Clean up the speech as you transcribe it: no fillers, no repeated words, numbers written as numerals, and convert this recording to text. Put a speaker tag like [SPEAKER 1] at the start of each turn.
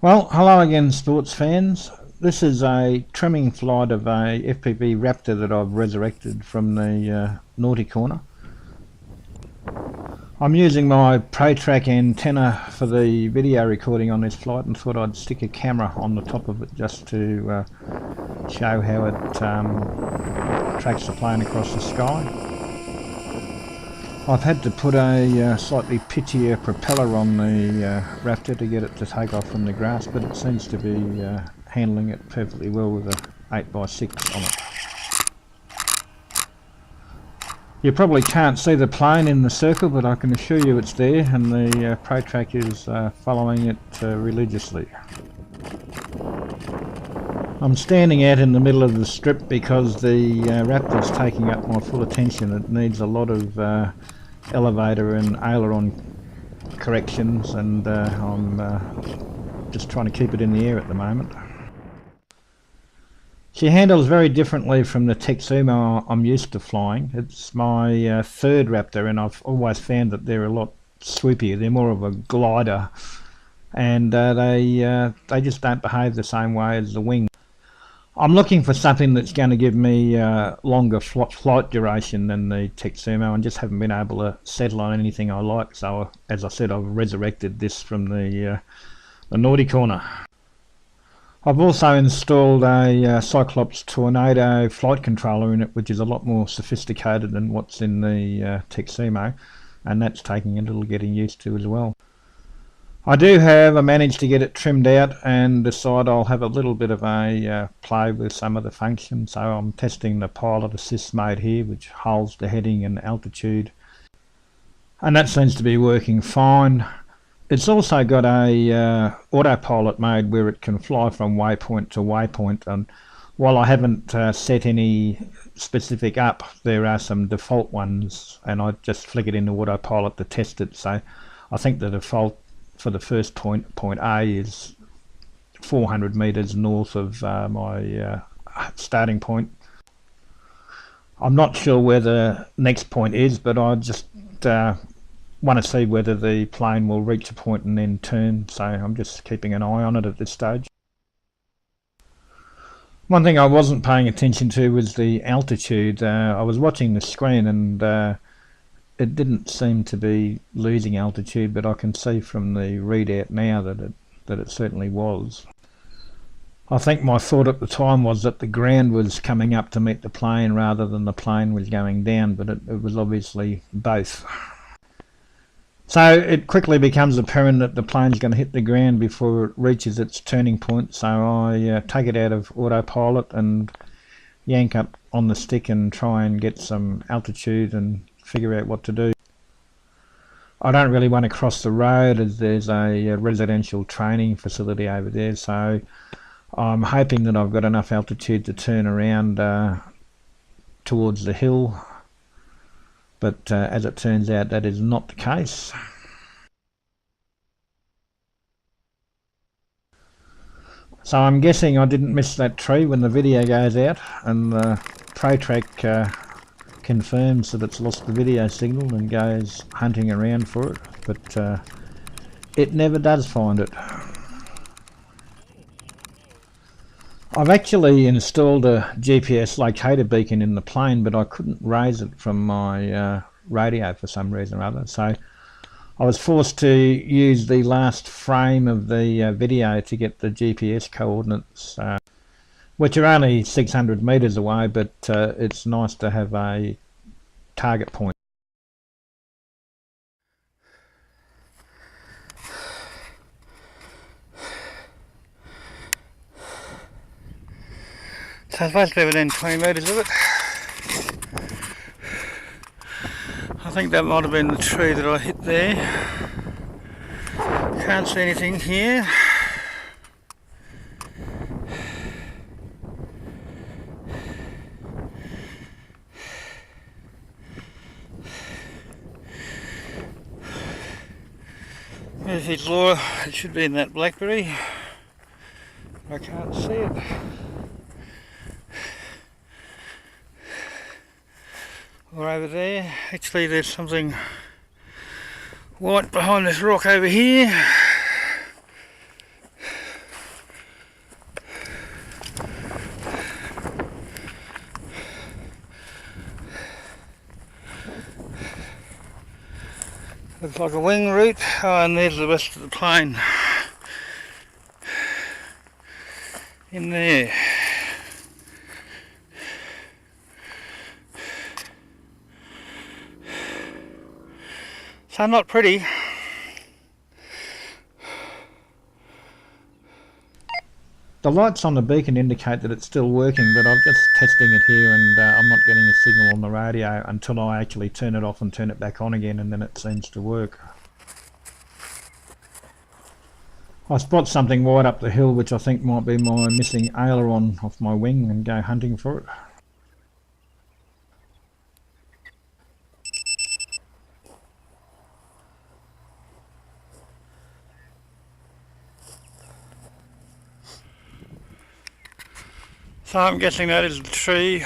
[SPEAKER 1] Well, hello again, sports fans. This is a trimming flight of a FPV Raptor that I've resurrected from the naughty corner. I'm using my ProTrack antenna for the video recording on this flight and thought I'd stick a camera on the top of it just to show how it tracks the plane across the sky. I've had to put a slightly pitchier propeller on the Raptor to get it to take off from the grass, but it seems to be handling it perfectly well with a 8x6 on it. You probably can't see the plane in the circle, but I can assure you it's there, and the ProTrack is following it religiously. I'm standing out in the middle of the strip because the Raptor's taking up my full attention. It needs a lot of elevator and aileron corrections, and I'm just trying to keep it in the air at the moment. She handles very differently from the Texumo I'm used to flying. It's my third Raptor, and I've always found that they're a lot swoopier. They're more of a glider, and they just don't behave the same way as the Wing. I'm looking for something that's going to give me longer flight duration than the Texumo, and just haven't been able to settle on anything I like. So, as I said, I've resurrected this from the naughty corner. I've also installed a Cyclops Tornado flight controller in it, which is a lot more sophisticated than what's in the Texumo, and that's taking a little getting used to as well. I managed to get it trimmed out and decide I'll have a little bit of a play with some of the functions. So I'm testing the pilot assist mode here, which holds the heading and altitude, and that seems to be working fine. It's also got a autopilot mode where it can fly from waypoint to waypoint, and while I haven't set any specific up, there are some default ones, and I just flick it into autopilot to test it. So I think the default for the first point A, is 400 meters north of my starting point. I'm not sure where the next point is, but I just want to see whether the plane will reach a point and then turn, so I'm just keeping an eye on it at this stage. One thing I wasn't paying attention to was the altitude. I was watching the screen and it didn't seem to be losing altitude, but I can see from the readout now that it certainly was. I think my thought at the time was that the ground was coming up to meet the plane rather than the plane was going down, but it was obviously both. So it quickly becomes apparent that the plane's going to hit the ground before it reaches its turning point, so I take it out of autopilot and yank up on the stick and try and get some altitude and figure out what to do. I don't really want to cross the road as there's a residential training facility over there, so I'm hoping that I've got enough altitude to turn around towards the hill, but as it turns out that is not the case. So I'm guessing I didn't miss that tree when the video goes out, and the ProTrack confirms that it's lost the video signal and goes hunting around for it, but it never does find it. I've actually installed a GPS locator beacon in the plane, but I couldn't raise it from my radio for some reason or other, so I was forced to use the last frame of the video to get the GPS coordinates, which are only 600 meters away, but it's nice to have a target point. So I'm supposed to be within 20 meters of it. I think that might have been the tree that I hit there. Can't see anything here. There's his lure. It should be in that blackberry. I can't see it. Or over there. Actually, there's something white behind this rock over here.
[SPEAKER 2] Looks like a wing root. Oh, and there's the rest of the plane in there. So not pretty.
[SPEAKER 1] The lights on the beacon indicate that it's still working, but I'm just testing it here, and I'm not getting a signal on the radio until I actually turn it off and turn it back on again, and then it seems to work. I spot something right up the hill which I think might be my missing aileron off my wing, and go hunting for it.
[SPEAKER 2] So I'm guessing that is the tree.